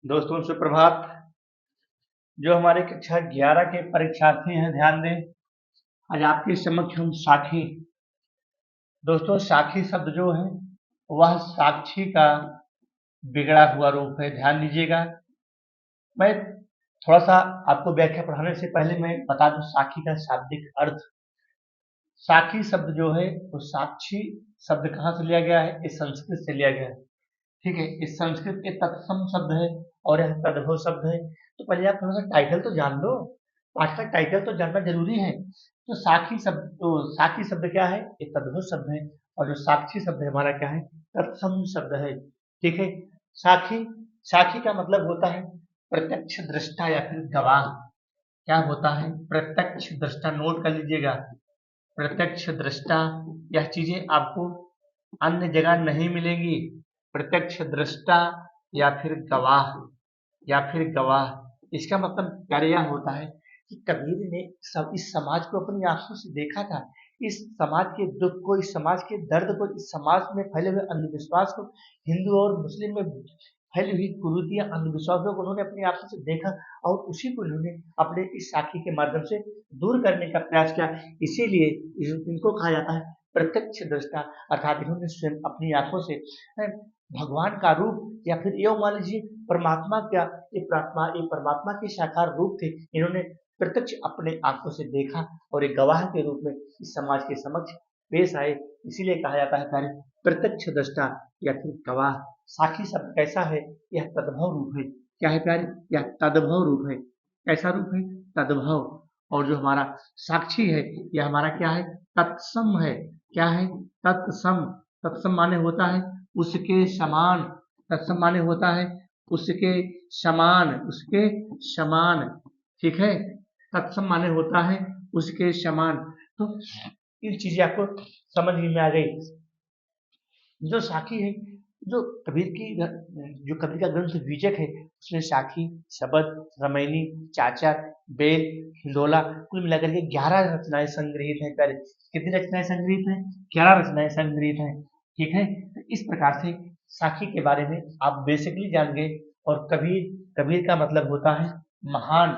दोस्तों सुप्रभात। जो हमारे कक्षा 11 के परीक्षार्थी हैं ध्यान दें। आज आपके समक्ष हम साखी। दोस्तों साखी शब्द जो है वह साक्षी का बिगड़ा हुआ रूप है। ध्यान दीजिएगा। मैं थोड़ा सा आपको व्याख्या पढ़ाने से पहले मैं बता दूं साखी का शाब्दिक अर्थ। साखी शब्द जो है वो साक्षी शब्द कहाँ से लिया गया है? इस संस्कृत से लिया गया है। ठीक है, इस संस्कृत के तत्सम शब्द है और यह तद्भव शब्द है। तो पहले आप थोड़ा सा टाइटल तो जान लो। पाठ का टाइटल तो जानना जरूरी है। तो साखी शब्द क्या है? ये तद्भव शब्द है। और जो साक्षी शब्द है हमारा क्या है? तत्सम शब्द है। ठीक है। साखी साखी का मतलब होता है प्रत्यक्ष दृष्टा या फिर गवाह। क्या होता है? प्रत्यक्ष दृष्टा। नोट कर लीजिएगा। प्रत्यक्ष दृष्टा। यह चीजें आपको अन्य जगह नहीं मिलेंगी। प्रत्यक्ष दृष्टा या फिर गवाह इसका मतलब कार्य यह होता है कि कबीर ने इस समाज को अपनी आंखों से देखा था। इस समाज के दुख को, इस समाज के दर्द को, इस समाज में फैले हुए अंधविश्वास को, हिंदू और मुस्लिम में फैली हुई कुरीतियां, अंधविश्वासों को उन्होंने अपनी आंखों से देखा और उसी को उन्होंने अपने इस साखी के माध्यम से दूर करने का प्रयास किया। इसीलिए इनको कहा जाता है प्रत्यक्ष दृष्टा। अर्थात इन्होंने स्वयं अपनी आंखों से भगवान का रूप या फिर यो मान लीजिए परमात्मा का, ये परमात्मा के साकार रूप थे। इन्होंने प्रत्यक्ष अपने आंखों से देखा और एक गवाह के रूप में इस समाज के समक्ष पेश आए। इसीलिए कहा जाता है कार्य प्रत्यक्ष दृष्टा या फिर गवाह। साखी शब्द कैसा है? यह तद्भव रूप है। क्या है प्यारे? यह तद्भव रूप है। कैसा रूप है? तद्भव। और जो हमारा साक्षी है यह हमारा क्या है? तत्सम है। क्या है? तत्सम। तत्सम माने होता है उसके समान। तत्सम माने होता है उसके समान, उसके समान। ठीक है। तत्सम माने होता है उसके समान। तो इन चीजें आपको समझ में आ गई। जो साखी है, जो कबीर की जो कबीर का ग्रंथ विजक है उसमें साखी, शबद, रमैनी, चाचा, बेल, हिंडोला कुल मिलाकर के 11 रचनाएं संग्रहित हैं। प्यारे, कितनी रचनाएं संग्रहित हैं? 11 रचनाएं संग्रहित हैं। ठीक है। तो इस प्रकार से साखी के बारे में आप बेसिकली जान गए। और कबीर, कबीर का मतलब होता है महान।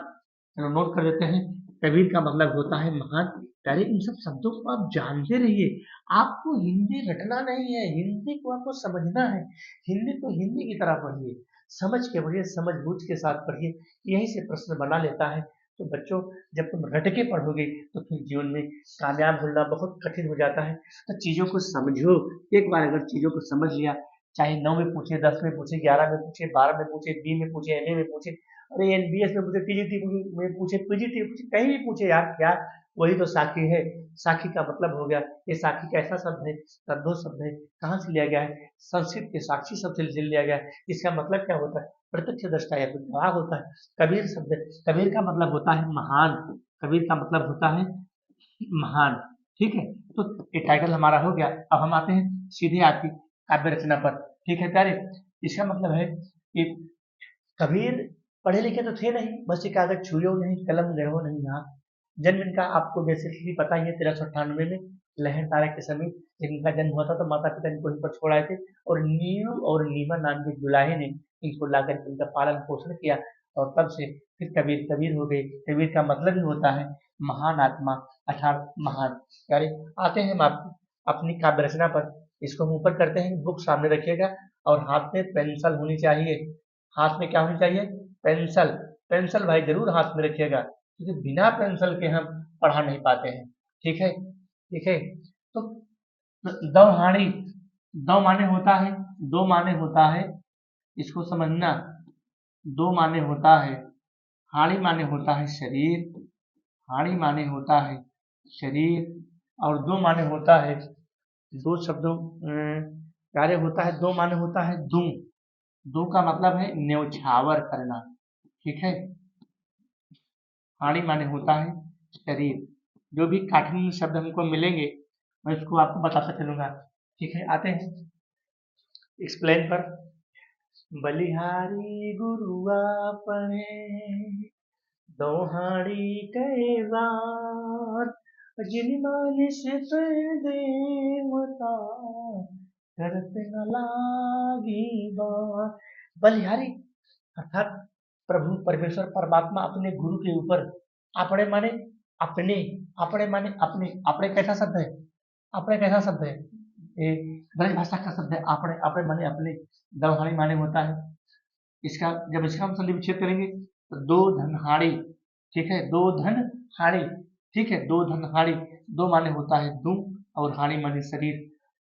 चलो नोट कर लेते हैं। कबीर का मतलब होता है महान। प्यारे, इन सब शब्दों को आप जानते रहिए। आपको हिंदी रटना नहीं है, हिंदी को आपको समझना है। हिंदी को हिंदी की तरह पढ़िए, समझ के पढ़िए, समझ बूझ के साथ पढ़िए। यहीं से प्रश्न बना लेता है। तो बच्चों, जब तुम रट के पढ़ोगे तो फिर जीवन में कामयाब होना बहुत कठिन हो जाता है। तो चीजों को समझो। एक बार अगर चीजों को समझ लिया, चाहे 9 में पूछे, 10 में पूछे, 11 में पूछे, 12 में पूछे, बी में पूछे, एमए में पूछे, अरे एनबीएस में पूछे, टीजीटी में पूछे, पीजीटी में पूछे, कहीं भी पूछे यार, क्या वही तो साखी है। साखी का मतलब हो गया, ये साखी कैसा शब्द है? तद्भव शब्द है। कहाँ से लिया गया है? संस्कृत के साक्षी शब्द से लिया गया है। इसका मतलब क्या होता है? प्रत्यक्ष दृष्टा या फिर गवाह होता है। कबीर शब्द, कबीर का मतलब होता है महान। कबीर का मतलब होता है महान। ठीक है। तो ये टाइटल हमारा हो गया। अब हम आते हैं सीधे आपकी काव्य रचना पर। ठीक है प्यारे। इसका मतलब है कि कबीर पढ़े लिखे तो थे नहीं, बस ये कागज छुए नहीं, कलम गए नहीं हाथ। जन्म इनका आपको बेसिकली पता ही है, 1398 में लहर तारा के समीप जब इनका जन्म हुआ था तो माता पिता इनको यहीं पर छोड़ आए थे। और नीरू और नीमा नाम के जुलाहे ने इनको लाकर के इनका पालन पोषण किया। और तब से फिर कबीर कबीर हो गए। कबीर का मतलब ही होता है महान आत्मा, अर्थात महान। यानी आते हैं हम आप अपनी काव्य रचना पर। इसको हम ऊपर करते हैं, बुक सामने रखिएगा और हाथ में पेंसिल होनी चाहिए। हाथ में क्या होनी चाहिए? पेंसिल। पेंसिल भाई जरूर हाथ में रखिएगा, क्योंकि बिना पेंसिल के हम पढ़ा नहीं पाते हैं। ठीक है। ठीक है। तो दौहाड़ी, दो माने होता है, दो माने होता है, इसको समझना। दो माने होता है, हाड़ी माने होता है शरीर, हाड़ी माने होता है शरीर। और दो माने होता है, दो शब्दों कार्य होता है, दो माने होता है दू। दू का मतलब है न्यौछावर करना। ठीक है। हानि माने होता है शरीर। जो भी कठिन शब्द हमको मिलेंगे मैं उसको आपको बताता चलूंगा। ठीक है। आते हैं एक्सप्लेन पर। बलिहारी गुरुआ पड़े, दोहाड़ी कई बार, जिन मानिस देवता, करत न लागी बार। बलिहारी अर्थात प्रभु परमेश्वर परमात्मा अपने गुरु के ऊपर अपने माने अपने, अपने माने अपने, अपने कैसा शब्द है, अपने कैसा शब्द है, ये ब्रज भाषा का शब्द है अपने, अपने माने अपने, दवहाड़ी माने होता है इसका, जब इसका हम संधि विच्छेद करेंगे तो दो धन हाड़ी, ठीक है, दो धन हाड़ी, ठीक है, दो धन हाड़ी, दो माने होता है दूं और हाड़ी माने शरीर,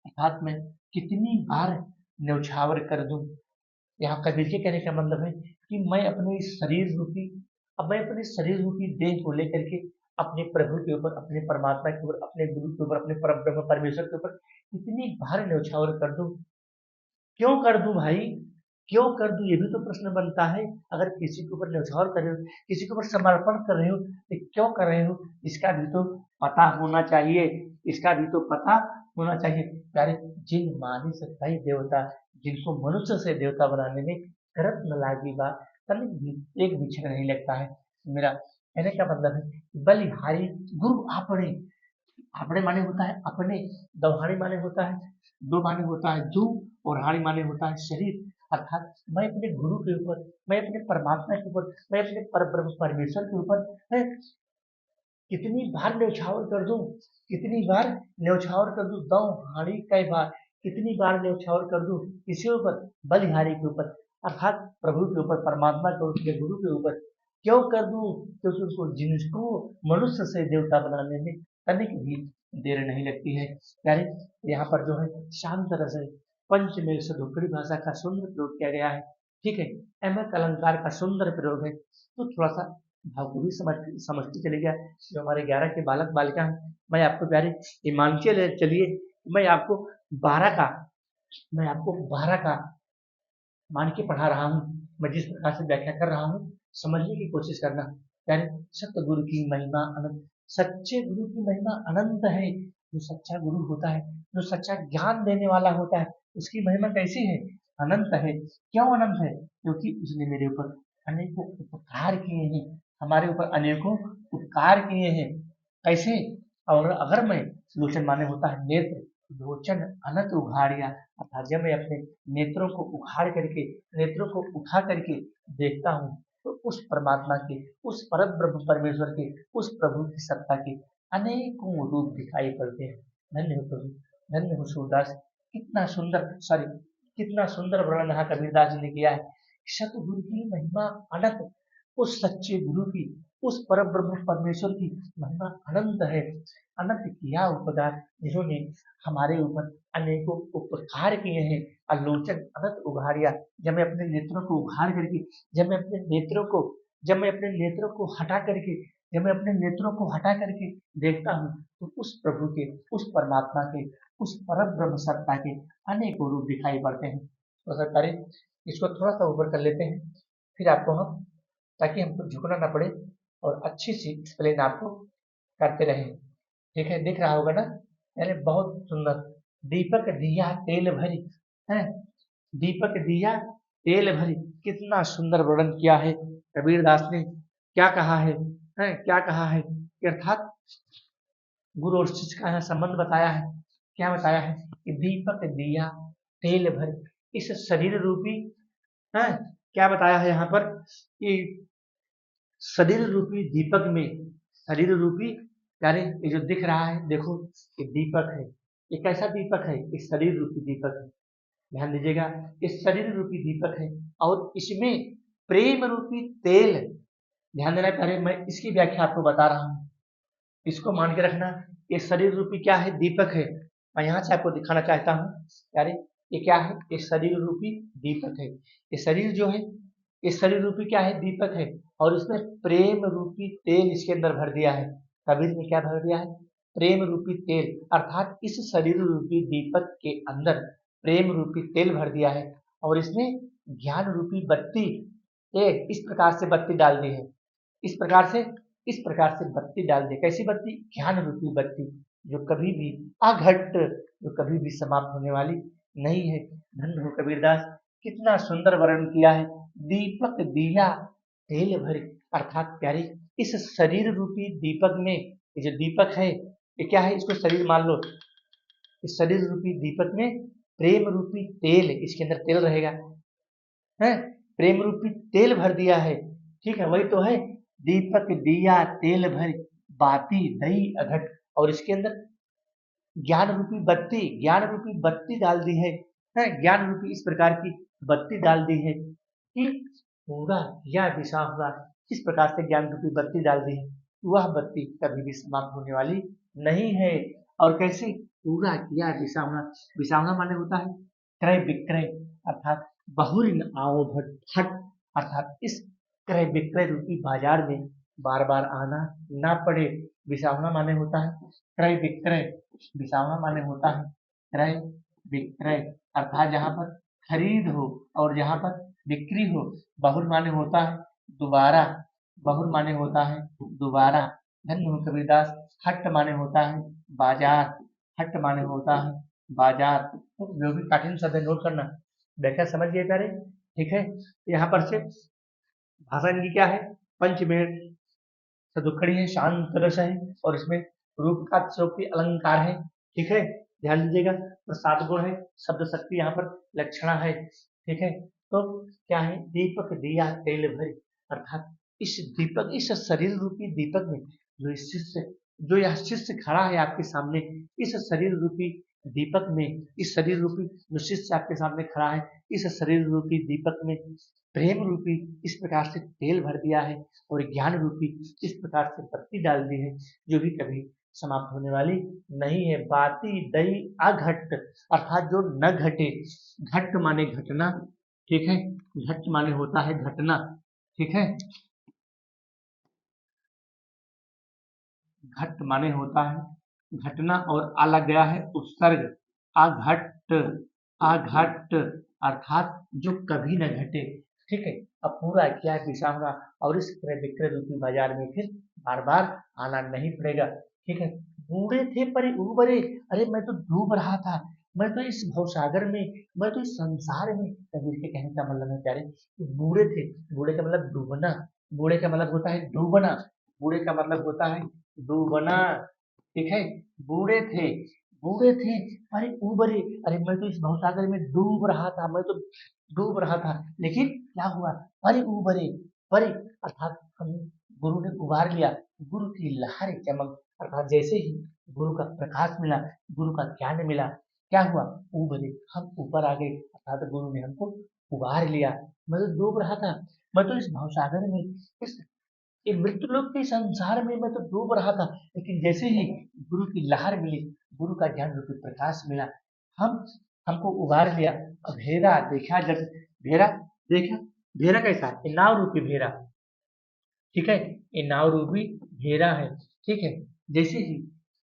अर्थात मैं कितनी बार न्यौछावर कर दूं। यहाँ कबीर के कहने का मतलब है कि मैं अपने इस शरीर रूपी, अब मैं अपने शरीर रूपी देह को लेकर के अपने प्रभु के ऊपर, अपने परमात्मा के ऊपर, अपने गुरु के ऊपर, अपने परम ब्रह्म परमेश्वर के ऊपर कितनी बार न्यौछावर कर दूं। क्यों कर दूं भाई, क्यों कर दूं, ये भी तो प्रश्न बनता है। अगर किसी के ऊपर न्यौछावर कर रहे हो, किसी के ऊपर समर्पण कर रहे हो, तो क्यों कर रहे हो, इसका भी तो पता होना चाहिए, इसका भी तो पता होना चाहिए। प्यारे, जिन मानी सत्ताई देवता, जिनको मनुष्य से देवता बनाने में करत न लागी बा, तनिक भी एक विक्षण नहीं लगता है। मेरा कहने का मतलब है बलिहारी गुरु आपने, आपने माने होता है अपने, दवहाड़ी माने होता है दो, माने होता है दू, और हाड़ी माने होता है शरीर, अर्थात मैं अपने गुरु के ऊपर, मैं अपने परमात्मा के ऊपर, मैं अपने परब्रह्म परमेश्वर के ऊपर मैं कितनी बार न्यौछावर कर दूं, कितनी बार न्यौछावर कर दूं, दो हाड़ी कई बार, कितनी बार न्यौछावर कर दूं, किसी ऊपर, बलिहारी के ऊपर, अर्थात प्रभु के ऊपर, परमात्मा के ऊपर, गुरु के ऊपर क्यों कर दूं, क्योंकि उसको, जिनको मनुष्य से देवता बनाने में तनिक भी देर नहीं लगती है। यानी यहाँ पर जो है शांत रस है, पंचमेल से धोकड़ी भाषा का सुंदर प्रयोग किया गया है, ठीक है, अहमद अलंकार का सुंदर प्रयोग है। तो थोड़ा सा भाव को भी समझते चलिएगा। जो हमारे 11 के बालक बालिका हैं, मैं आपको प्यारे ये मान के चलिए, मैं आपको 12 का, मैं आपको 12 का मान के पढ़ा रहा हूँ, मैं जिस प्रकार से व्याख्या कर रहा हूँ समझने की कोशिश करना। यानी सतगुरु की महिमा अनंत, सच्चे गुरु की महिमा अनंत है। जो सच्चा गुरु होता है, जो सच्चा ज्ञान देने वाला होता है, उसकी महिमा कैसी है, अनंत है। क्यों अनंत है, क्योंकि उसने मेरे ऊपर अनेकों उपकार किए हैं, हमारे ऊपर अनेकों उपकार किए हैं। कैसे, और अगर मैं, लोचन माने होता है नेत्र, लोचन अनंत उघाड़िया, अर्थात जब मैं अपने नेत्रों को उखाड़ करके, नेत्रों को उठा करके देखता हूँ, तो उस परमात्मा के, उस परम ब्रह्म परमेश्वर के, उस प्रभु की सत्ता के अनेकों रूप दिखाई पड़ते हैं। धन्य हो प्रभु, धन्य हो सूरदास, कितना सुंदर, सॉरी, कितना सुंदर वर्णन यहाँ कबीरदास जी ने किया है। सतगुरु की महिमा अनंत, उस सच्चे गुरु की, उस परम ब्रह्म परमेश्वर की महिमा अनंत है। अनंत किया उपकार, जिन्होंने हमारे ऊपर अनेकों उपकार किए हैं। आलोचन अनंत उघाड़िया, जब मैं अपने नेत्रों को उघाड़ करके, जब मैं अपने नेत्रों को, जब मैं अपने नेत्रों को हटा करके, जब मैं अपने नेत्रों को हटा करके देखता हूँ, तो उस प्रभु के, उस परमात्मा के, उस परम ब्रह्म सत्ता के अनेकों रूप दिखाई पड़ते हैं। तो सर करें, इसको थोड़ा सा ऊपर कर लेते हैं, फिर आपको हम, ताकि हमको झुकना ना पड़े और अच्छी सी एक्सप्लेन आपको करते रहे। ठीक है, दिख रहा होगा ना, यानी बहुत सुंदर। दीपक दिया तेल भरी है, दीपक दिया तेल भरी, कितना सुंदर वर्णन किया है कबीरदास ने। क्या कहा है क्या कहा है कि अर्थात गुरु और शिष्य का यहाँ संबंध बताया है। क्या बताया है कि दीपक दिया तेल भरी, इस शरीर रूपी है, क्या बताया है यहाँ पर कि शरीर रूपी दीपक में, शरीर रूपी, यानी ये जो दिख रहा है, देखो ये दीपक है, ये कैसा दीपक है, ये शरीर रूपी दीपक है, ध्यान दीजिएगा, ये शरीर रूपी दीपक है, और इसमें प्रेम रूपी तेल, ध्यान देना प्यारे, मैं इसकी व्याख्या आपको बता रहा हूँ, इसको मान के रखना। ये शरीर रूपी क्या है, दीपक है। मैं यहाँ से आपको दिखाना चाहता हूँ यारे, ये क्या है, ये शरीर रूपी दीपक है। ये शरीर जो है, ये शरीर रूपी क्या है, दीपक है, और इसमें प्रेम रूपी तेल इसके अंदर भर दिया है। कबीर ने क्या भर दिया है, प्रेम रूपी तेल, अर्थात इस शरीर रूपी दीपक के अंदर प्रेम रूपी तेल भर दिया है, और इसमें ज्ञान रूपी बत्ती, एक इस प्रकार से बत्ती डाल दी है, इस प्रकार से, इस प्रकार से बत्ती डाल दी। कैसी बत्ती, ज्ञान रूपी बत्ती, जो कभी भी अघट, जो कभी भी समाप्त होने वाली नहीं है। धन्य हो कबीरदास, कितना सुंदर वर्णन किया है। दीपक दिया तेल भरे, अर्थात प्यारी, इस शरीर रूपी दीपक में, ये जो दीपक है ये क्या है, इसको शरीर मान लो, इस शरीर रूपी दीपक में प्रेम रूपी तेल, इसके अंदर तेल रहेगा है, प्रेम रूपी तेल भर दिया है। ठीक है, वही तो है, दीपक दिया तेल भर, बाती दई अघट, और इसके अंदर ज्ञान रूपी बत्ती डाल दी है, ज्ञान रूपी इस प्रकार की बत्ती डाल दी है कि पूरा या दिशा हुआ, इस प्रकार से ज्ञान रूपी बत्ती डाल दी है, वह बत्ती कभी भी समाप्त होने वाली नहीं है। और कैसे, पूरा किया बिसावना, बिसावना माने होता है क्रय विक्रय, अर्थात बहुरी न आओ भट हट, अर्थात इस क्रय विक्रय रूपी बाजार में बार बार आना ना पड़े। बिसावना माने होता है क्रय विक्रय, बिसावना माने होता है क्रय विक्रय, अर्थात जहाँ पर खरीद हो और जहाँ पर बिक्री हो। बहुल माने होता है दोबारा, बहुल माने होता है दोबारा, धन्य हो कबीरदास। हट माने होता है बाजार, हट माने होता है बाजार। तो जो भी कठिन शब्द है नोट करना, व्याख्या समझ गए प्यारे। ठीक है, यहाँ पर से भाषा इनकी क्या है, पंचमेण सदुखड़ी है, शांत रस है, और इसमें रूप का चौकी अलंकार है। ठीक है, ध्यान दीजिएगा। तो सात गुण है, शब्द शक्ति यहाँ पर लक्षणा है। ठीक है, तो क्या है, दीपक दिया तेल भरी, अर्थात इस दीपक, इस शरीर रूपी दीपक में जो इस शिष्य, जो यह शिष्य खड़ा है आपके सामने, इस शरीर रूपी दीपक में, इस शरीर रूपी जो शिष्य आपके सामने खड़ा है, इस शरीर रूपी दीपक में प्रेम रूपी इस प्रकार से तेल भर दिया है, और ज्ञान रूपी इस प्रकार से बत्ती डाल दी है, जो भी कभी समाप्त होने वाली नहीं है। बाती दई अघट, अर्थात जो न घटे, घट माने घटना। ठीक है, घट माने होता है घटना। ठीक है, घट माने होता है घटना, और आ लग गया है उपसर्ग, अघट, अघट, अर्थात जो कभी न घटे। ठीक है, अब पूरा क्या है दिशा होगा, और इस क्रय विक्रय रूपी बाजार में फिर बार बार आना नहीं पड़ेगा। ठीक है, बूढ़े थे पर उबरे, अरे मैं तो डूब रहा था, मैं तो इस भवसागर में, मैं तो इस संसार में, कबीर के कहने का मतलब है प्यारे कि बूढ़े थे, बूढ़े का मतलब डूबना, बूढ़े का मतलब होता है डूबना, बूढ़े का मतलब होता है डूबना। ठीक है, बूढ़े थे, बूढ़े थे, अरे उबरे, अरे मैं तो इस भवसागर में डूब रहा था, मैं तो डूब रहा था, लेकिन क्या हुआ, अरे उबरे, परे, अर्थात हम, गुरु ने उबार लिया, गुरु की लहर चमक, अर्थात जैसे ही गुरु का प्रकाश मिला, गुरु का ज्ञान मिला, क्या हुआ, उबरे, हम ऊपर आ गए, अर्थात गुरु ने हमको उबार लिया। मैं तो डूब रहा था, मैं तो इस भवसागर में, इस ये मृत्युलोक के संसार में मैं तो डूब रहा था, लेकिन जैसे ही गुरु की लहर मिली, गुरु का ज्ञान रूपी प्रकाश मिला, हम हमको उबार लिया। अब भेरा देखा, जब भेरा देखा, भेरा कैसा है, ये नाव रूपी भेरा। ठीक है, ये नाव रूपी भेरा है। ठीक है, जैसे ही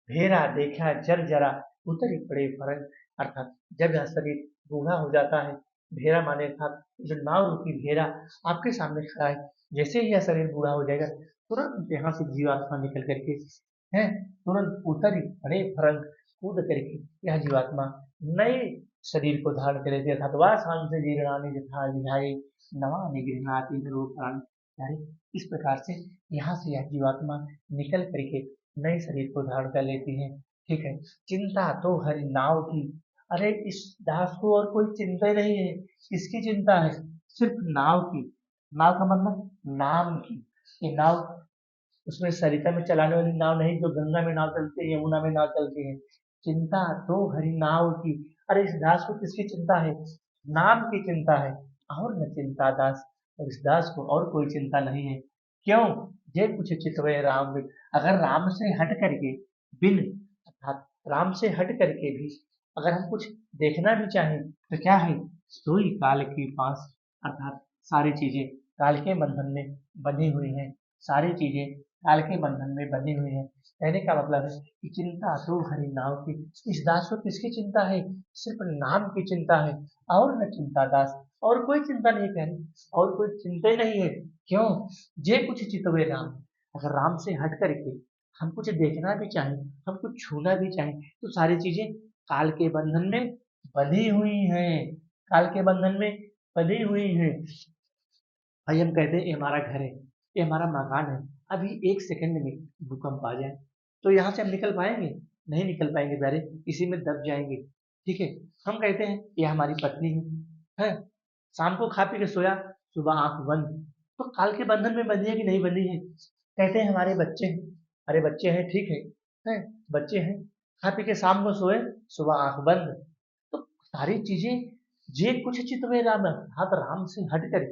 भेरा देखा जर जरा, उतर ही पड़े फरक, अर्थात जब यह शरीर बूढ़ा हो जाता है, भेरा माने अर्थात जो नाव रूपी भेरा आपके सामने खड़ा है, जैसे ही यह शरीर बूढ़ा हो जाएगा, तुरंत यहाँ से जीवात्मा निकल करके है, तुरंत उतर ही पड़े फरंग, कूद करके यह जीवात्मा नए शरीर को धारण करे थे, अर्थात वह शान से जीर्णानि यथा विहाय नवानि गृह्णाति रूपाणि, यानी इस प्रकार से यहाँ से यह जीवात्मा निकल करके नए शरीर को धारण कर लेती है। ठीक है, चिंता तो हरि नाव की, अरे इस दास को और कोई चिंता ही नहीं है, किसकी चिंता है, सिर्फ नाव की। नाव का मतलब नाम की, ये नाव उसमें सरिता में चलाने वाली नाव नहीं, जो गंगा में नाव चलती है, यमुना में नाव चलती है। चिंता तो हरि नाव की, अरे इस दास को किसकी चिंता है, नाम की चिंता है, और न चिंता दास, और इस दास को और कोई चिंता नहीं है। क्यों, जे कुछ चितवे राम में, अगर राम से हट करके, बिन, अर्थात राम से हट करके भी अगर हम कुछ देखना भी चाहें, तो क्या है, सोई काल के पास, अर्थात सारी चीजें काल के बंधन में बंधी हुई हैं, सारी चीजें काल के बंधन में बंधी हुई हैं। कहने का मतलब है कि चिंता तो हरि नाव की, इस दास को किसकी चिंता है, सिर्फ नाम की चिंता है, और न चिंता दास, और कोई चिंता नहीं कह रही, और कोई चिंता ही नहीं है। क्यों, जे कुछ चितवे राम, अगर राम से हट करके हम कुछ देखना भी चाहें, हम कुछ छूना भी चाहें, तो सारी चीजें काल के बंधन में बंधी हुई हैं, काल के बंधन में बंधी हुई हैं। भाई हम कहते हैं ये हमारा घर है, ये हमारा मकान है, अभी एक सेकंड में भूकंप आ जाए, तो यहाँ से हम निकल पाएंगे, नहीं निकल पाएंगे प्यारे, इसी में दब जाएंगे। ठीक है, हम कहते हैं ये हमारी पत्नी है, शाम को खा पी के सोया, सुबह आंख बंद, तो काल के बंधन में बंधी है कि नहीं बंधी है? कहते हैं हमारे बच्चे हैं, अरे बच्चे हैं ठीक है, बच्चे हैं, खा पी के शाम को सोए, सुबह आंख बंद। तो सारी चीजें जे कुछ चित में राम, हाथ राम से हट कर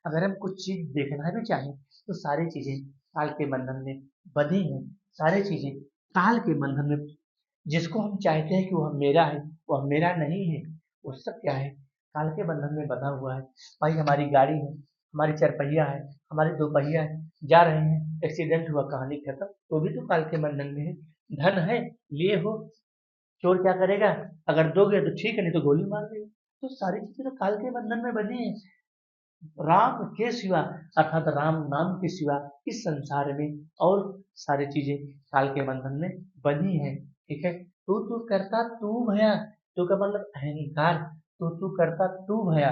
अगर हम कुछ चीज देखना भी चाहें तो सारी चीजें काल के बंधन में बंधी हैं। सारी चीजें काल के बंधन में, जिसको हम चाहते हैं कि वह मेरा है वह मेरा नहीं है, वो सब क्या है, काल के बंधन में बंधा हुआ है। भाई हमारी गाड़ी है, हमारी चारपहिया है, हमारी दोपहिया है, जा रहे हैं, एक्सीडेंट हुआ, कहानी खत्म, तो भी तो काल के बंधन में है। धन है, लिए हो, चोर क्या करेगा, अगर दोगे तो ठीक है, नहीं तो गोली मार देगा। तो सारी चीजें तो काल के बंधन में बनी है। राम के सिवा, अर्थात राम नाम के सिवा इस संसार में और सारी चीजें काल के बंधन में बनी है। ठीक है, तू करता तू भया, तू का मतलब अहंकार, तू करता तू भया,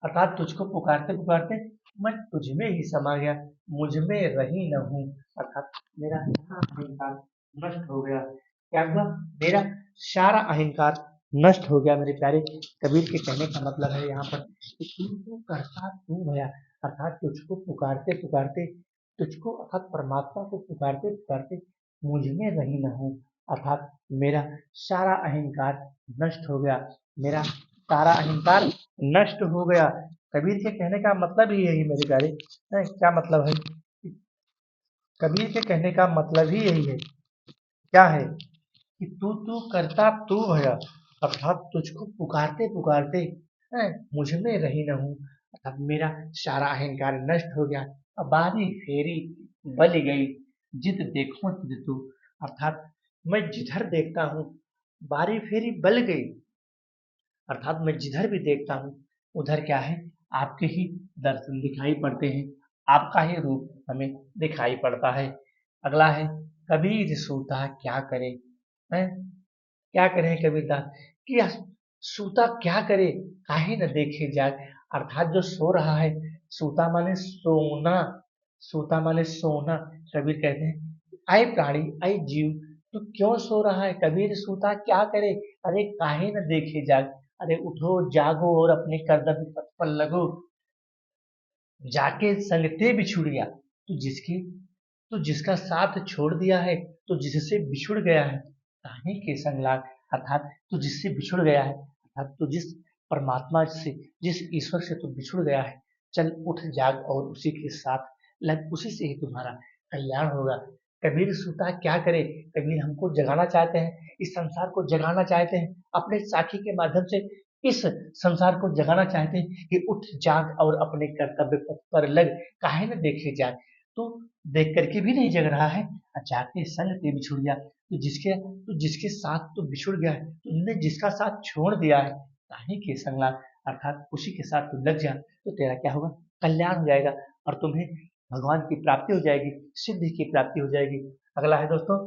अर्थात तुझको पुकारते पुकारते मैं तुझ में ही समा गया, मुझ में रही न हूँ, अर्थात मेरा सारा अहंकार नष्ट हो गया। क्या हुआ, मेरा सारा अहंकार नष्ट हो गया। मेरे प्यारे कबीर के कहने का मतलब है यहाँ पर कि तू करता तू भया, अर्थात तुझको पुकारते पुकारते, तुझको अर्थात परमात्मा को पुकारते पुकारते मुझ में रही न हूँ, अर्थात मेरा सारा अहंकार नष्ट हो गया, मेरा सारा अहंकार नष्ट हो गया। कबीर के कहने का मतलब ही यही मेरे प्यारे है। क्या मतलब है, कबीर के कहने का मतलब ही यही है, क्या है कि तू करता तू भया, अर्थात तुझको पुकारते पुकारते है, मुझ में रही न हूँ, अर्थात मेरा सारा अहंकार नष्ट हो गया। अब बारी फेरी बल गई, जित देखो तित तू, अर्थात मैं जिधर देखता हूँ बारी फेरी बल गई, अर्थात मैं जिधर भी देखता हूँ उधर क्या है, आपके ही दर्शन दिखाई पड़ते हैं, आपका ही रूप हमें दिखाई पड़ता है। अगला है, कबीर सूता क्या करे, हैं, क्या करें कबीरदास कि सूता क्या करे, काहे न देखे जाग, अर्थात जो सो रहा है, सूता माने सोना, सूता माने सोना। कबीर कहते हैं आए प्राणी आए जीव, तू क्यों सो रहा है, कबीर सूता क्या करे, अरे काहे न देखे जाग, अरे उठो जागो और अपने कर्तव्य पथ पर लगो, जाके संगते बिछुड़ गया, तो जिसका साथ छोड़ दिया है, तो जिससे बिछुड़ गया है, काहे के संग लाग, अर्थात तू जिससे बिछुड़ गया है, अर्थात तू जिस परमात्मा से, जिस ईश्वर से तू बिछुड़ गया है, चल उठ जाग और उसी के साथ लग, उसी से ही तुम्हारा कल्याण होगा। कबीर सूता क्या करे, कबीर हमको जगाना चाहते हैं, इस संसार को जगाना चाहते हैं, अपने साखी के माध्यम से इस संसार को जगाना चाहते हैं कि उठ जाग और अपने कर्तव्य पथ पर लग, काहे न देखे जाग, तो देख करके भी नहीं जग रहा है, जाके संग ते बिछुड़ गया, तो जिसके साथ तो बिछुड़ गया है, तुमने जिसका साथ छोड़ दिया है, काहे के संग लाग, अर्थात उसी के साथ तू लग जा, तो तेरा क्या होगा, कल्याण हो जाएगा और तुम्हें भगवान की प्राप्ति हो जाएगी, सिद्धि की प्राप्ति हो जाएगी। अगला है दोस्तों,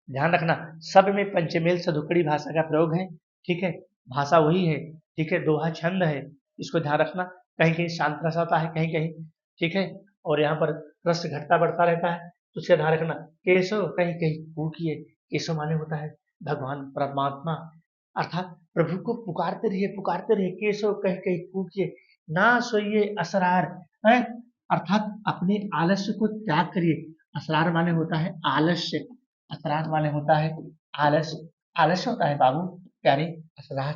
ध्यान रखना, सब में पंचमेल सदुकड़ी भाषा का प्रयोग है। ठीक है, भाषा वही है, ठीक है, दोहा छंद है, इसको ध्यान रखना, कहीं कहीं शांत रस आता है, कहीं कहीं, ठीक है, और यहाँ पर रस घटता बढ़ता रहता है, तो उसका ध्यान रखना। केशव कहीं कहीं कूकिए, केशव माने होता है भगवान परमात्मा, अर्थात प्रभु को पुकारते रहिए, केशव कहीं कहीं कूकिए, ना सोइए असरार है, अर्थात अपने आलस्य को त्याग करिए, असरार माने होता है आलस्य, असरार वाले होता है आलस, आलस होता है बाबू प्यारे, असरार,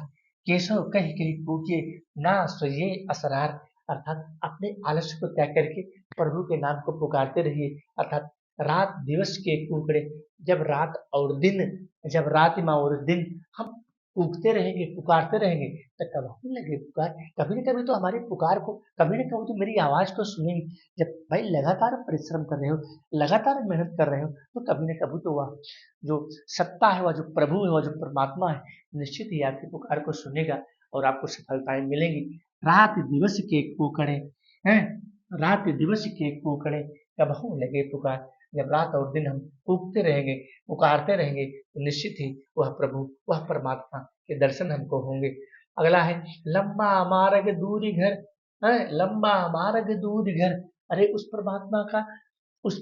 केशव कहीं कहीं कूकिए, ना सोइए असरार, अर्थात अपने आलस्य को त्याग करके प्रभु के नाम को पुकारते रहिए, अर्थात रात दिवस के कुकड़े, जब रात और दिन, जब रात और दिन हम कूकते रहेंगे, पुकारते रहेंगे, तो कब हम लगे पुकार, कभी न कभी तो हमारी पुकार को, कभी न कभी तो मेरी आवाज को सुनेंगे। जब भाई लगातार परिश्रम कर रहे हो, लगातार मेहनत कर रहे हो, तो कभी न कभी तो वह जो सत्ता है, वह जो प्रभु है, वह जो परमात्मा है, निश्चित ही आपकी पुकार को सुनेगा और आपको सफलताएं मिलेंगी। रात दिवस के कोकड़े हैं, रात दिवस के कोकड़े कबहू लगे पुकार, जब रात और दिन हम कूकते रहेंगे, पुकारते रहेंगे, तो निश्चित ही वह प्रभु, वह परमात्मा के दर्शन हमको होंगे। अगला है, लंबा मार्ग दूरी घर है, लंबा मार्ग दूर घर, अरे उस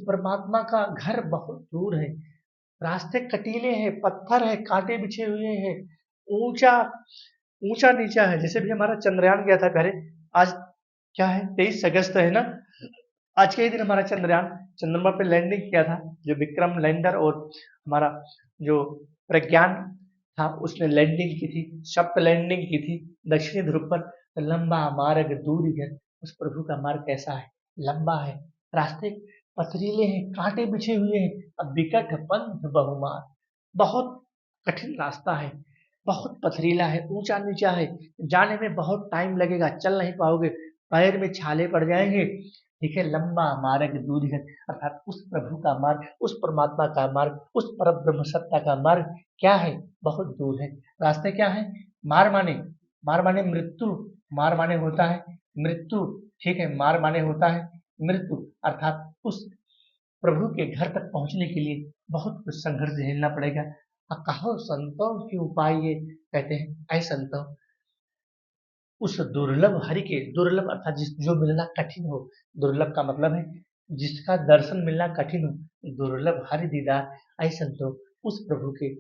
परमात्मा का घर बहुत दूर है, रास्ते कटीले हैं, पत्थर है, कांटे बिछे हुए हैं, ऊंचा ऊंचा नीचा है, जैसे भी हमारा चंद्रयान गया था पहले, आज क्या है, 23 अगस्त है ना। आज के ही दिन हमारा चंद्रयान चंद्रमा पे लैंडिंग किया था। जो विक्रम लैंडर और हमारा जो प्रज्ञान था उसने लैंडिंग की थी, सॉफ्ट लैंडिंग की थी दक्षिणी ध्रुव पर। तो लंबा मार्ग दूर है, उस प्रभु का मार्ग कैसा है, लंबा है, रास्ते पथरीले हैं, कांटे बिछे हुए हैं, अब विकट पंथ बहुमार, बहुत कठिन रास्ता है, बहुत पथरीला है, ऊंचा नीचा है, जाने में बहुत टाइम लगेगा, चल नहीं पाओगे, पैर में छाले पड़ जाएंगे। ठीक है, लंबा मार्ग दूर है, अर्थात उस प्रभु का मार्ग, उस परमात्मा का मार्ग, उस पर ब्रह्म सत्ता का मार्ग क्या है, बहुत दूर है। रास्ते क्या है, मार माने, मार माने मृत्यु, मार माने होता है मृत्यु। ठीक है, मार माने होता है मृत्यु, अर्थात उस प्रभु के घर तक पहुंचने के लिए बहुत कुछ संघर्ष झेलना पड़ेगा। कहो संतों की उपाय ये, कहते हैं ऐ संतों, उस दुर्लभ हरि के, दुर्लभ अर्थात जिस जो मिलना कठिन हो, दुर्लभ का मतलब है जिसका दर्शन मिलना कठिन हो, दुर्लभ हरि दीदार, ऐ संतो उस प्रभु के,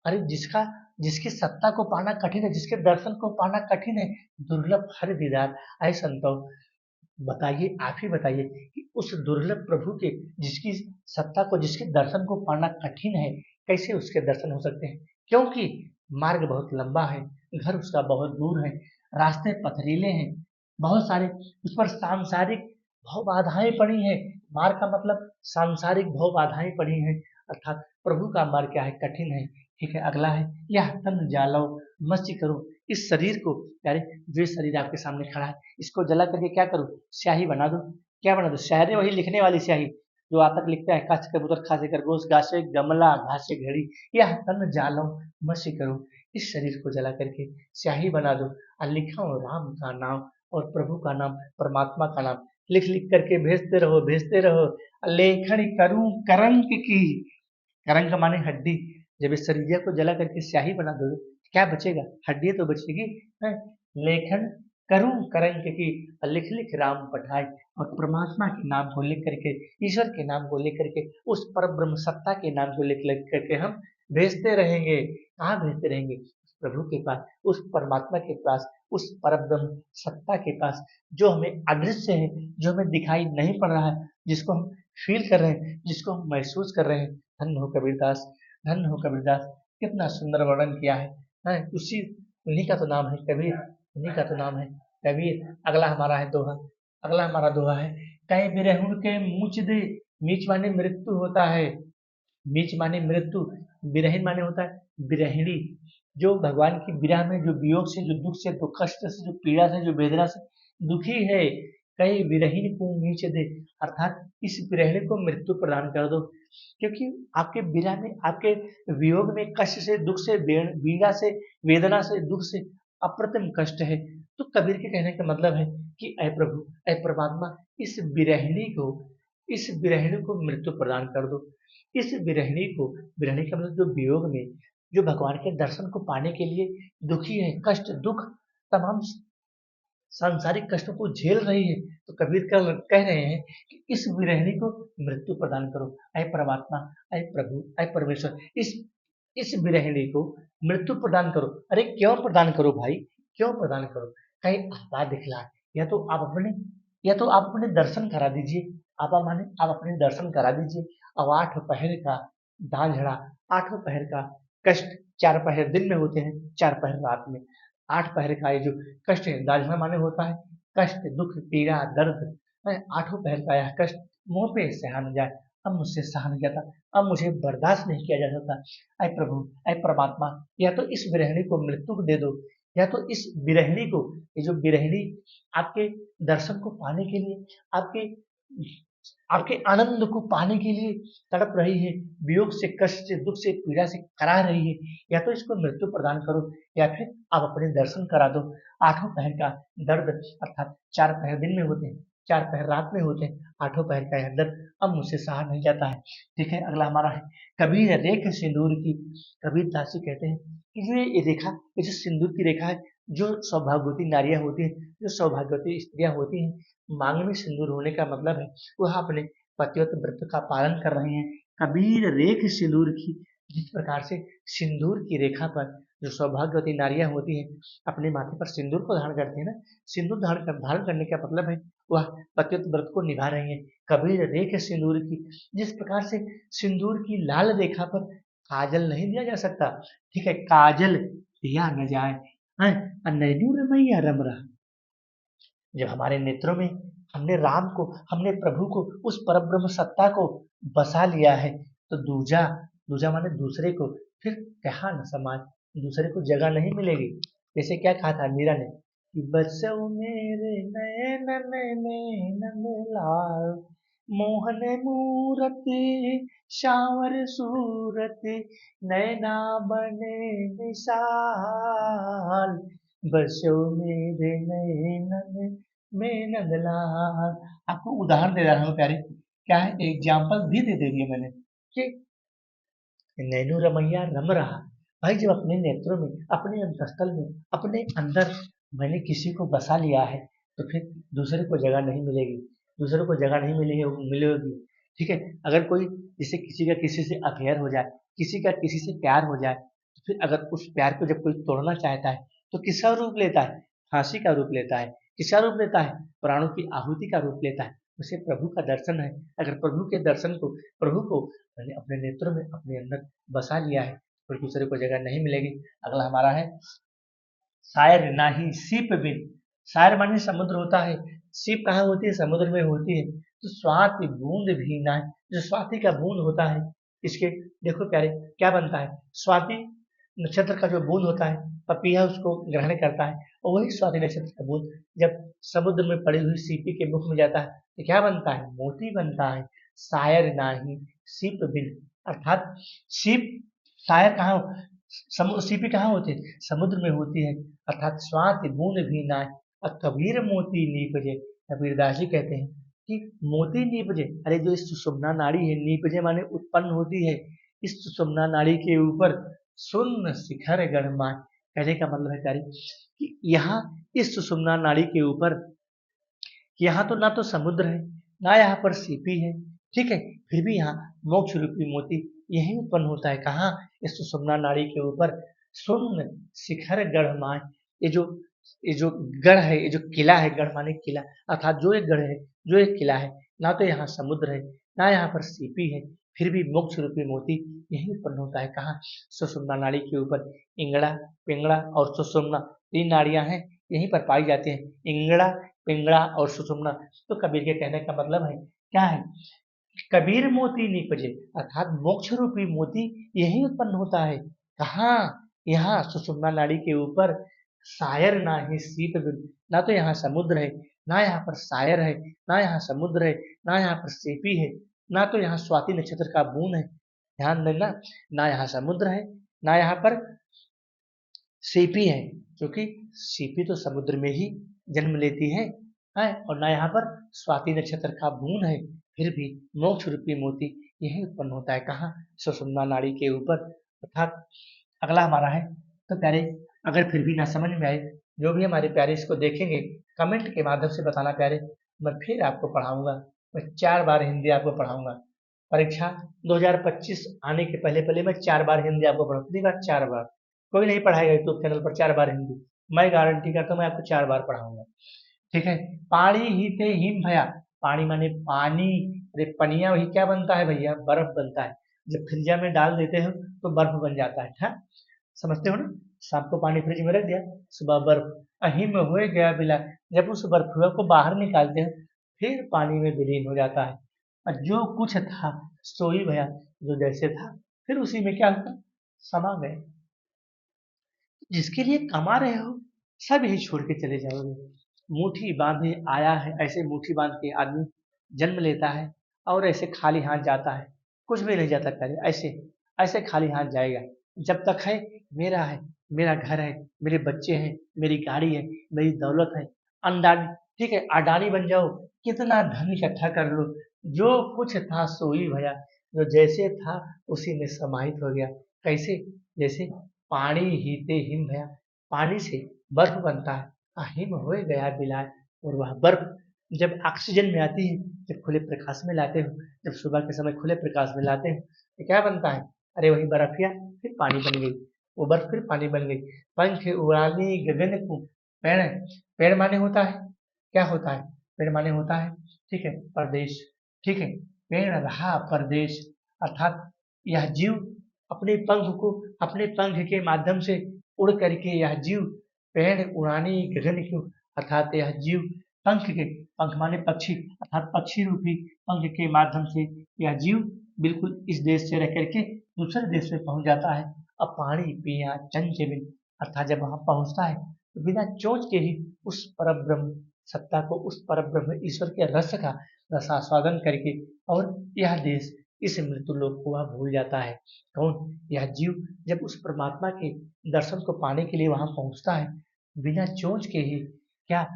अरे जिसका, जिसकी सत्ता को पाना कठिन है, जिसके दर्शन को पाना कठिन है, दुर्लभ हरि दीदार, ऐ संतो, बताइए, आप ही बताइए कि उस दुर्लभ प्रभु के, जिसकी सत्ता को, जिसके दर्शन को पाना कठिन है, कैसे उसके दर्शन हो सकते हैं, क्योंकि मार्ग बहुत लंबा है, घर उसका बहुत दूर है, रास्ते पथरीले हैं, बहुत सारे उस पर सांसारिक भव बाधाएं पड़ी हैं। मार्ग का मतलब सांसारिक भव बाधाएं पड़ी हैं, अर्थात प्रभु का मार्ग क्या है, कठिन है। ठीक है, अगला है, यह तन जालो मस्ती करो, इस शरीर को, यारे जो शरीर आपके सामने खड़ा है, इसको जला करके क्या करूं, स्याही बना दो। क्या बना दो, शायरी वही लिखने वाली स्याही, जो आज तक लिखता है, काच कबूतर खासे खरगोश गासे गमला घासे घड़ी, यह तन जालो मस्ती करो, इस शरीर को जला करके स्याही बना दो, और लिखो राम का नाम और प्रभु का नाम, परमात्मा का नाम, लिख लिख करके भेजते रहो, भेजते रहो। लेखन करूं करंक की, करंक माने हड्डी, जब इस शरीर को जला करके स्याही बना दोगे तो क्या बचेगा, हड्डी तो बचेगी है। लेखन करूं करंक की, लिख लिख राम पठाए, और परमात्मा के नाम को लिख करके, ईश्वर के नाम को लिख करके, उस पर ब्रह्म सत्ता के नाम को लिख लिख करके हम भेजते रहेंगे। कहाँ भेजते रहेंगे, उस प्रभु के पास, उस परमात्मा के पास, उस पर ब्रह्म सत्ता के पास, जो हमें अदृश्य है, जो हमें दिखाई नहीं पड़ रहा है, जिसको हम फील कर रहे हैं, जिसको हम महसूस कर रहे हैं। धन्य हो कबीरदास, धन्य हो कबीरदास, कितना सुंदर वर्णन किया है, उसी, उन्हीं का तो नाम है कबीर, उन्हीं का तो नाम है कबीर। अगला हमारा है दोहा, अगला हमारा दोहा है, कई बिरहुन के मूच दे, मीच माने मृत्यु होता है, मीच माने मृत्यु, बिरहिन माने होता है बिरहिणी, जो भगवान की विरह में, जो वियोग से, जो दुख से, जो कष्ट से, जो पीड़ा से, जो वेदना से दुखी है, कई विरहीन को नीच दे, अर्थात इस विरहिणी को मृत्यु प्रदान कर दो, क्योंकि आपके विरह में, आपके वियोग में, कष्ट से, दुख से, पीड़ा से, वेदना से, दुख से अप्रतिम कष्ट है। तो कबीर के कहने का मतलब है कि ऐ प्रभु, ऐ परमात्मा, इस विरहिणी को, इस विरहिणी को मृत्यु प्रदान कर दो, इस विरहिणी को, विरहिणी का मतलब जो वियोग में, जो भगवान के दर्शन को पाने के लिए दुखी है, कष्ट दुख तमाम सांसारिक कष्टों को झेल रही है, तो कबीर कह रहे हैं कि इस विरहिणी को मृत्यु प्रदान करो, ऐ परमात्मा, ऐ प्रभु, ऐ परमेश्वर, इस विरहिणी को मृत्यु प्रदान करो। अरे क्यों प्रदान करो भाई, क्यों प्रदान करो, कहीं आपा दिखला, या तो आप अपने, या तो आप अपने दर्शन करा दीजिए, आपा माने आप अपने दर्शन करा दीजिए। अब 8 पहर का दांझड़ा, 8 पहर का कष्ट, 4 पहर दिन में होते हैं, 4 पहर रात में, 8 पहर का ये जो कष्ट है, दांझड़ा माने होता है कष्ट, दुख, पीड़ा, दर्द, 8 पहर का यह कष्ट मुंह पे सहा न जाए, अब मुझसे सहा नहीं जाता, अब मुझे बर्दाश्त नहीं किया जा सकता। ऐ प्रभु, ऐ परमात्मा, या तो इस विरहिणी को मृत्यु को दे दो, या तो इस विरहिणी को, ये जो विरहिणी आपके दर्शन को पाने के लिए, आपके आपके आनंद को पाने के लिए तड़प रही है, वियोग से, कष्ट से, दुख से, पीड़ा से करा रही है, या तो इसको मृत्यु प्रदान करो, या फिर आप अपने दर्शन करा दो। 8 पहर का दर्द, अर्थात 4 पहर दिन में होते हैं, 4 पहर रात में होते हैं, 8 पहर का यह दर्द अब मुझसे सहा नहीं जाता है। ठीक है, अगला हमारा है, कबीर रेख सिंदूर की, कबीर दास जी कहते हैं कि जो ये रेखा, ये जो सिंदूर की रेखा है, जो सौभाग्यवती नारियां होती हैं, जो सौभाग्यवती स्त्रियां होती हैं, मांग में सिंदूर होने का मतलब है वह अपने पतिव्रत व्रत का पालन कर रहे हैं। कबीर रेख सिंदूर की, जिस प्रकार से सिंदूर की रेखा पर जो सौभाग्यवती नारियां होती हैं अपने माथे पर सिंदूर को धारण करती है ना, सिंदूर धारण करने का मतलब है वह पतिव्रत व्रत को निभा रही है। कबीर रेख सिंदूर की, जिस प्रकार से सिंदूर की लाल रेखा पर काजल नहीं दिया जा सकता, ठीक है, काजल दिया न जाए, हैं, नैनू रमैया रम रहा। जब हमारे नेत्रों में हमने राम को, हमने प्रभु को, उस परब्रह्म सत्ता को बसा लिया है, तो दूजा, दूजा माने दूसरे को, फिर कहा न समाज, दूसरे को जगह नहीं मिलेगी। जैसे क्या कहा था मीरा ने कि बसो मेरे नयन में नंदलाल, मोहन मूरति श्यावर सूरति, नैना बने विशाल, बसो मेरे नयन में नंदलाल। आपको उदाहरण दे रहा हूँ प्यारे, क्या है, एग्जाम्पल भी दे दिया मैंने कि नैनू रमैया रम रहा। भाई जब अपने नेत्रों में, अपने अंतस्थल में, अपने अंदर मैंने किसी को बसा लिया है, तो फिर दूसरे को जगह नहीं मिलेगी, दूसरे को जगह नहीं मिलेगी। ठीक है, अगर कोई, जैसे किसी का किसी से अफेयर हो जाए, किसी का किसी से प्यार हो जाए, तो फिर अगर उस प्यार को जब कोई तोड़ना चाहता है, तो किसका रूप लेता है? फांसी का रूप लेता है। किसका रूप लेता है? प्राणों की आहुति का रूप लेता है। उसे प्रभु का दर्शन है। अगर प्रभु के दर्शन को, प्रभु को मैंने अपने नेत्रों में, अपने अंदर बसा लिया है, फिर दूसरे को जगह नहीं मिलेगी। अगला हमारा है, शायर नाही सीप बिन। शायर माने समुद्र होता है, सीप कहाँ होती है? समुद्र में होती है। तो स्वाति बूंद भी ना, जो स्वाति का बूंद होता है, इसके देखो प्यारे क्या बनता है, स्वाति नक्षत्र का जो बूंद होता है, पपीहा उसको ग्रहण करता है, और वही स्वाति नक्षत्र का बूंद जब समुद्र में पड़ी हुई सीपी के मुख में जाता है, तो क्या बनता है? मोती बनता है। शायर नाही सीप बिन, अर्थात सीप, शायर कहाँ, सीपी कहाँ होती है? समुद्र में होती है। अर्थात स्वाति बूंद भी ना, और कबीर मोती नीपजे। कबीरदास जी कहते हैं कि मोती नीपजे, अरे जो इस सुषुम्ना नाड़ी है, नीपजे माने उत्पन्न होती है, इस सुषुम्ना नाड़ी के ऊपर शून्य शिखर गढ़माए। कहने का मतलब है प्यारे कि यहाँ इस सुषुम्ना नाड़ी के ऊपर, यहाँ तो ना तो समुद्र है, ना यहाँ पर सीपी है, ठीक है, फिर भी यहाँ मोक्ष रूपी मोती यही उत्पन्न होता है। कहाँ? इस सुषुम्ना नाड़ी के ऊपर शून्य शिखर गढ़माए। ये जो, ये जो गढ़ है, ये जो किला है, गढ़ माने किला, अर्थात जो एक गढ़ है, जो एक किला है, ना तो यहाँ समुद्र है, ना यहाँ पर सीपी है, फिर भी मोक्ष रूपी मोती यही उत्पन्न होता है। कहाँ? सुषुम्ना नाड़ी के ऊपर। इंगड़ा, पिंगड़ा और सुषुम्ना, तीन नाड़ियां हैं, यहीं पर पाई जाती हैं, इंगड़ा, पिंगड़ा और सुषुम्ना। तो कबीर के कहने का मतलब है क्या है? कबीर मोती निपजे, अर्थात मोक्ष रूपी मोती यही उत्पन्न होता है। कहाँ? यहाँ सुषुम्ना नाड़ी के ऊपर। शायर ना ही सीप बिन, ना तो यहाँ समुद्र है, ना यहाँ पर शायर है, ना यहाँ समुद्र है, ना यहाँ पर सीपी है, ना तो यहाँ स्वाति नक्षत्र का बूंद है। ध्यान देना, ना यहाँ समुद्र है, ना यहाँ पर सीपी है, क्योंकि सीपी तो समुद्र में ही जन्म लेती है, और ना यहाँ पर स्वाति नक्षत्र का बूंद है, फिर भी मोक्ष रूपी मोती यही उत्पन्न होता है। कहाँ? सुषुम्ना नाड़ी के ऊपर। अर्थात अगला हमारा है, तो प्यारे अगर फिर भी ना समझ में आए, जो भी हमारे प्यारे इसको देखेंगे, कमेंट के माध्यम से बताना प्यारे, मैं फिर आपको पढ़ाऊंगा। मैं 4 बार हिंदी आपको पढ़ाऊंगा। परीक्षा 2025 आने के पहले पहले मैं 4 बार हिंदी आपको पढ़ाऊंगा। कितनी बार? 4 बार। कोई नहीं पढ़ाएगा यूट्यूब चैनल पर 4 बार हिंदी, मैं गारंटी करता हूँ मैं आपको 4 बार पढ़ाऊंगा। ठीक है। पानी हीते हिम भया, पानी माने पानी, अरे पनिया वही क्या बनता है भैया? बर्फ बनता है। जब फ्रिज में डाल देते हो तो बर्फ बन जाता है। हाँ, समझते हो ना? शाम को पानी फ्रिज में रख दिया, सुबह बर्फ, अहिम हो गया बिला, जब उस बर्फ को बाहर निकालते हो फिर पानी में विलीन हो जाता है, और जो कुछ था सोई भया, जो जैसे था फिर उसी में क्या होता? समा गए। जिसके लिए कमा रहे हो सब यही छोड़ के चले जाओगे। मुट्ठी बांधे आया है, ऐसे मुट्ठी बांध के आदमी जन्म लेता है और ऐसे खाली हाथ जाता है, कुछ भी नहीं जाता पहले, ऐसे ऐसे खाली हाथ जाएगा। जब तक है मेरा है, मेरा घर है, मेरे बच्चे हैं, मेरी गाड़ी है, मेरी दौलत है, अंडानी, ठीक है, अडानी बन जाओ, कितना धन इकट्ठा कर लो, जो कुछ था सोई भया, जो जैसे था उसी में समाहित हो गया। कैसे? जैसे पानी हीते हिम भया, पानी से बर्फ बनता है, हिम हो गया बिलाय, और वह बर्फ जब ऑक्सीजन में आती है, जब खुले प्रकाश में लाते हो, जब सुबह के समय खुले प्रकाश में लाते हो, तो क्या बनता है? अरे वही बर्फिया फिर पानी बन गई। वो बर्फ फिर पानी बन गई। पंख उड़ानी गगन को, पेड़, पेड़ माने होता है, क्या होता है, पेड़ माने होता है, ठीक है, प्रदेश, ठीक है, पेड़ रहा प्रदेश, अर्थात यह जीव अपने पंख को, अपने पंख के माध्यम से उड़ करके यह जीव, पेड़ उड़ाने गगन क्यों, अर्थात यह जीव पंख के, पंख माने पक्षी, अर्थात पक्षी रूपी पंख के माध्यम से यह जीव बिल्कुल इस देश से रह करके दूसरे देश में पहुंच जाता है। अब पानी पिया चंच बिन, अर्थात जब वहां पहुंचता है तो बिना चोंच के ही उस पर ब्रह्म सत्ता को, उस पर ब्रह्म ईश्वर के रस का रसास्वादन करके, और यह देश, इस मृत्यु लोक को वह भूल जाता है। कौन, यह जीव जब उस परमात्मा के दर्शन को पाने के लिए वहां पहुंचता है, बिना चोंच के ही क्या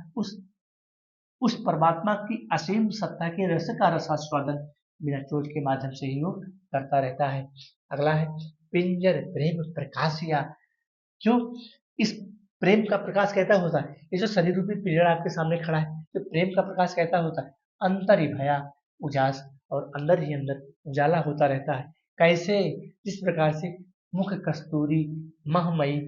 उस परमात्मा की असीम सत्ता के रस का रसास्वादन बिना चोट के माध्यम से ही वो करता रहता है। अगला है पिंजर प्रेम प्रकाशिया, जो इस प्रेम का प्रकाश कैसा होता है, ये जो शरीर रूपी पिंजर आपके सामने खड़ा है, तो प्रेम का प्रकाश कैसा होता है, अंतर ही भया उजास, और अंदर ही अंदर उजाला होता रहता है। कैसे, जिस प्रकार से मुख कस्तूरी महमयी,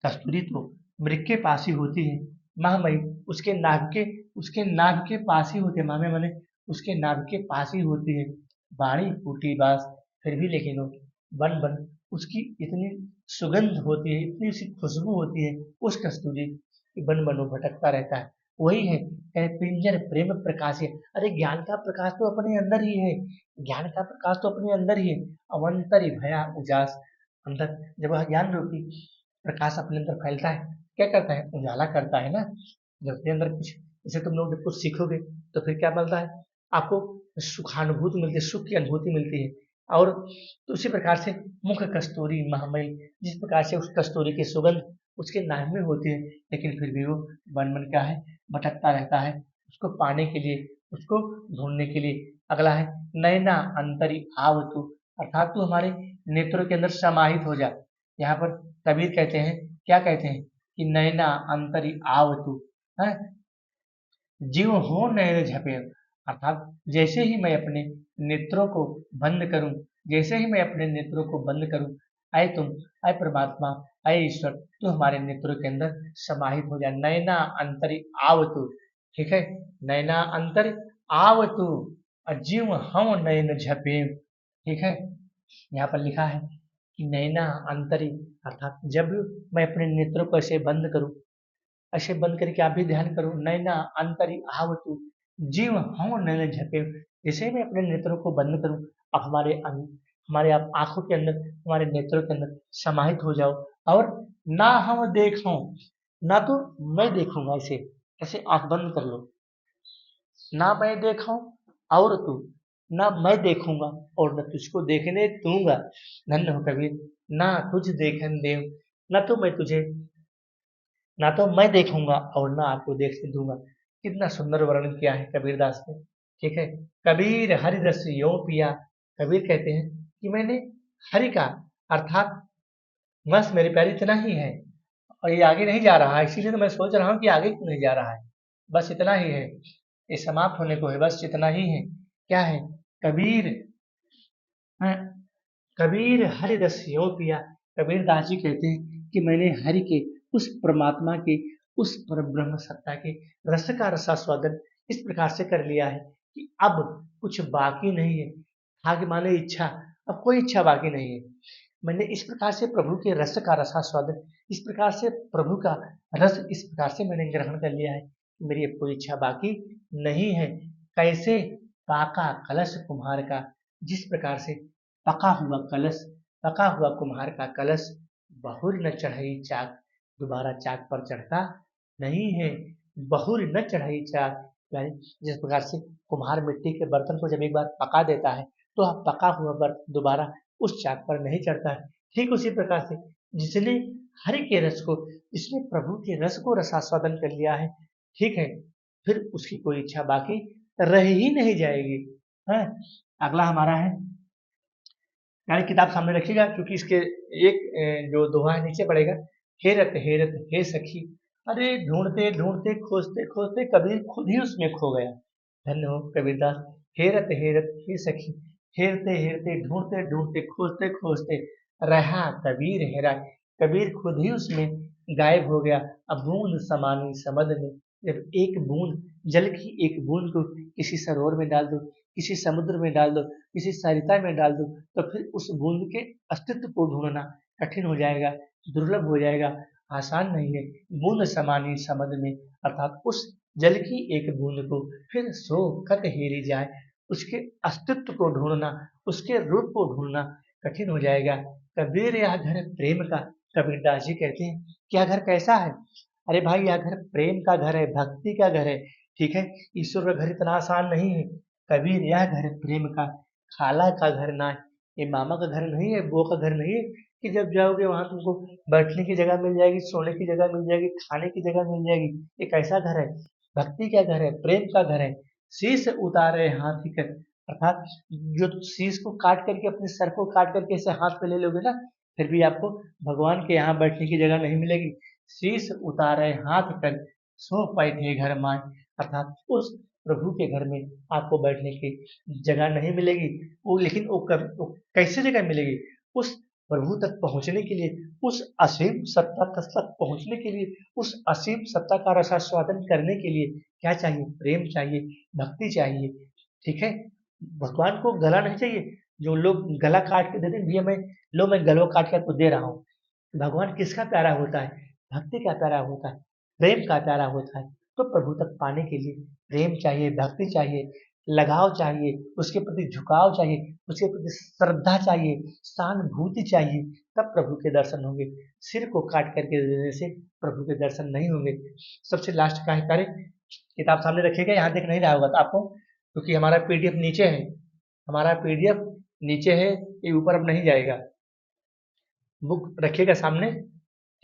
कस्तूरी तो मृग के पास ही होती है, महामयी उसके नाभ के पास ही होती है, मामे माने उसके नाभ के पास ही होती है। बाणी फूटी बास, फिर भी लेकिन वो बन बन उसकी इतनी सुगंध होती है, इतनी सी खुशबू होती है उस कस्तूरी की, बन बन वो भटकता रहता है। वही है कहे पिंजर प्रेम प्रकाश है, अरे ज्ञान का प्रकाश तो अपने अंदर ही है, ज्ञान का प्रकाश तो अपने अंदर ही है। अवंतर ही भया उजास, अंदर जब वह ज्ञान रूपी प्रकाश अपने अंदर फैलता है, क्या करता है, उजाला करता है ना। जब अपने अंदर कुछ, जैसे तुम लोग जब कुछ सीखोगे तो फिर क्या मिलता है आपको, सुखानुभूति मिलती है, सुख की अनुभूति मिलती है। और तो उसी प्रकार से मुख कस्तूरी महामयी, जिस प्रकार से उस कस्तूरी की सुगंध उसके नाक में होती है, लेकिन फिर भी वो मन मन क्या है, भटकता रहता है उसको पाने के लिए, उसको ढूंढने के लिए। अगला है नैना अंतरी आव तू, अर्थात तू हमारे नेत्रों के अंदर समाहित हो जा। यहाँ पर कबीर कहते हैं, क्या कहते हैं कि नैना अंतरी आव तू, है जीव हो नयन झपे, अर्थात जैसे ही मैं अपने नेत्रों को बंद करूं, जैसे ही मैं अपने नेत्रों को बंद करूं, आए तुम, आए परमात्मा, आए ईश्वर, तू हमारे नेत्रों के अंदर समाहित हो जा। नैना अंतरी आव तू, ठीक है, नैना अंतर आव तू, जीव हम नयन झपे, ठीक है। यहाँ पर लिखा है कि नैना अंतरी, अर्थात जब मैं अपने नेत्रों को ऐसे बंद करूं, ऐसे बंद करके आप भी ध्यान करो, नैना अंतरी आवतु, जीव हम नैन झपे, जैसे मैं अपने नेत्रों को बंद करूं, आप हमारे आप आंखों के अंदर, हमारे नेत्रों के अंदर समाहित हो जाओ, और ना हम देखो, ना तो मैं देखूंगा, ऐसे ऐसे आंख बंद कर लो, ना मैं देखूं और तू, ना मैं देखूंगा और न तुझको देखने दूंगा। धन्य हो कबीर, ना तुझ देखन देव, ना तो मैं तुझे, ना तो मैं देखूंगा और ना आपको देखने दूंगा। कितना सुंदर वर्णन किया है कबीरदास ने, ठीक है। कबीर हरि रस यो पिया, कबीर कहते हैं कि मैंने हरि का, अर्थात बस मेरे प्यार इतना ही है, और ये आगे नहीं जा रहा है, इसीलिए तो मैं सोच रहा हूँ कि आगे क्यों नहीं जा रहा है, बस इतना ही है, ये समाप्त होने को है, बस इतना ही है। क्या है, कबीर, हाँ, कबीर हरि रस यों पिया, कबीर दास जी कहते हैं कि मैंने हरि के, उस परमात्मा के, उस पर ब्रह्म सत्ता के रस का रसास्वादन इस प्रकार से कर लिया है कि अब कुछ बाकी नहीं है। आगे माने इच्छा, अब कोई इच्छा बाकी नहीं है। मैंने इस प्रकार से प्रभु के रस का रसास्वादन, इस प्रकार से प्रभु का रस इस प्रकार से मैंने ग्रहण कर लिया है, मेरी अब कोई इच्छा बाकी नहीं है। कैसे, पाका कलश कुम्हार का, जिस प्रकार से पका हुआ कलश, पका हुआ कुम्हार का कलश, बहुर न चढ़ई चाक, दोबारा चाक पर चढ़ता नहीं है। बहुर न चढ़ई चाक, यानी जिस प्रकार से कुम्हार मिट्टी के बर्तन को जब एक बार पका देता है, तो वह पका हुआ बर्तन दोबारा उस चाक पर नहीं चढ़ता है। ठीक उसी प्रकार से जिसने हरि के रस को, जिसने प्रभु के रस को रसास्वादन कर लिया है, ठीक है, फिर उसकी कोई इच्छा बाकी रह ही नहीं जाएगी, है। अगला हमारा है, यानी किताब सामने रखिएगा क्योंकि इसके एक जो दोहा है नीचे पड़ेगा, हेरत हे सखी, अरे ढूंढते ढूंढते खोजते खोजते कबीर खुद ही उसमें खो गया। धन्य हो कबीरदास, हेरत हे सखी, हेरते हेरते ढूंढते ढूंढते खोजते खोजते रहा कबीर हेरा, कबीर खुद ही उसमें गायब हो गया। अब बूंद समानी समद में, जब एक बूंद जल की एक बूंद को किसी सरोवर में डाल दो, किसी समुद्र में डाल दो, किसी सरिता में डाल दो, तो फिर उस बूंद के अस्तित्व को ढूंढना कठिन हो जाएगा, दुर्लभ हो जाएगा, आसान नहीं है। बूंद समानी समद में, अर्थात उस जल की एक बूंद को फिर सो कत हेरी जाए, उसके अस्तित्व को ढूंढना, उसके रूप को ढूंढना कठिन हो जाएगा। कबीर यह घर प्रेम का, कबीरदास जी कहते हैं कि यह घर कैसा है? अरे भाई, यह घर प्रेम का घर है, भक्ति का घर है। ठीक है, ईश्वर का घर इतना आसान नहीं है। कबीर यह घर प्रेम का, खाला का घर ना है, ये मामा का घर नहीं है, वो का घर नहीं है कि जब जाओगे वहां तुमको बैठने की जगह मिल जाएगी, सोने की जगह मिल जाएगी, खाने की जगह मिल जाएगी। ये कैसा घर है? भक्ति का घर है, प्रेम का घर है। शीश उतारे हाथी कर, अर्थात जो शीश को काट करके, अपने सर को काट करके ऐसे हाथ पे ले लोगे ना, फिर भी आपको भगवान के यहाँ बैठने की जगह नहीं मिलेगी। शीश उतारे हाथ कर, सो बैठे घर माए, अर्थात उस प्रभु के घर में आपको बैठने की जगह नहीं मिलेगी। वो लेकिन वो कैसे जगह मिलेगी? उस प्रभु तक पहुंचने के लिए, उस असीम सत्ता तक पहुंचने के लिए, उस असीम सत्ता का रसास्वादन करने के लिए क्या चाहिए? प्रेम चाहिए, भक्ति चाहिए। ठीक है, भगवान को गला नहीं चाहिए। जो लोग गला काट के देते हैं, भैया मैं गला काट के आपको दे रहा हूँ। भगवान किसका प्यारा होता है? भक्ति का प्यारा होता है, प्रेम का प्यारा होता है। तो प्रभु तक पाने के लिए प्रेम चाहिए, भक्ति चाहिए, लगाव चाहिए, उसके प्रति झुकाव चाहिए, उसके प्रति श्रद्धा चाहिए, सहानुभूति चाहिए, तब प्रभु के दर्शन होंगे। सिर को काट करके देने से प्रभु के दर्शन नहीं होंगे। सबसे लास्ट का है, कार्य किताब सामने रखिएगा, यहाँ देख नहीं रहा होगा तो आपको, क्योंकि हमारा पीडीएफ नीचे है, हमारा पीडीएफ नीचे है, ये ऊपर अब नहीं जाएगा। बुक रखिएगा सामने।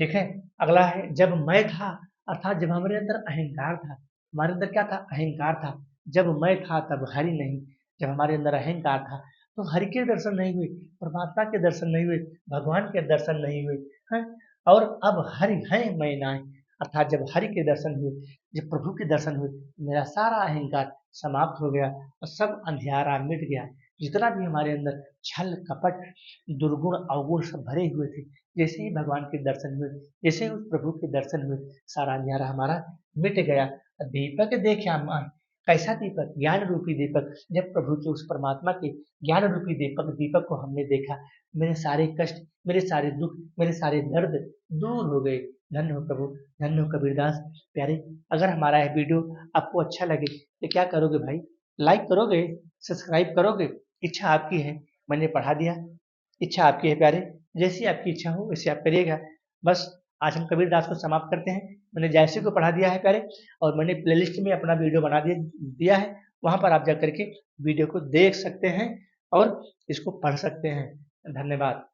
ठीक है, अगला है जब मैं था, अर्थात जब हमारे अंदर अहंकार था। हमारे अंदर क्या था? अहंकार था। जब मैं था तब हरि नहीं, जब हमारे अंदर अहंकार था तो हरि के दर्शन नहीं हुए, परमात्मा के दर्शन नहीं हुए, भगवान के दर्शन नहीं हुए हैं। और अब हरि है मैं ना, अर्थात जब हरि के दर्शन हुए, जब प्रभु के दर्शन हुए, मेरा सारा अहंकार समाप्त हो गया और सब अंधियारा मिट गया। जितना भी हमारे अंदर छल कपट दुर्गुण अवगुण सब भरे हुए थे, जैसे ही भगवान के दर्शन हुए, जैसे ही उस प्रभु के दर्शन हुए, सारा अंधियारा हमारा मिट गया। दीपक देखा मान, कैसा दीपक? ज्ञान रूपी दीपक। जब प्रभु के उस परमात्मा के ज्ञान रूपी दीपक दीपक को हमने देखा, मेरे सारे कष्ट, मेरे सारे दुख, मेरे सारे दर्द दूर हो गए। धन्य हो प्रभु, धन्य हो कबीरदास। प्यारे, अगर हमारा यह वीडियो आपको अच्छा लगे तो क्या करोगे भाई? लाइक करोगे, सब्सक्राइब करोगे? इच्छा आपकी है, मैंने पढ़ा दिया। इच्छा आपकी है प्यारे, जैसी आपकी इच्छा हो वैसे आप करिएगा। बस आज हम कबीरदास को समाप्त करते हैं। मैंने जैसे को पढ़ा दिया है प्यारे, और मैंने प्लेलिस्ट में अपना वीडियो बना दिया है, वहां पर आप जा करके वीडियो को देख सकते हैं और इसको पढ़ सकते हैं। धन्यवाद।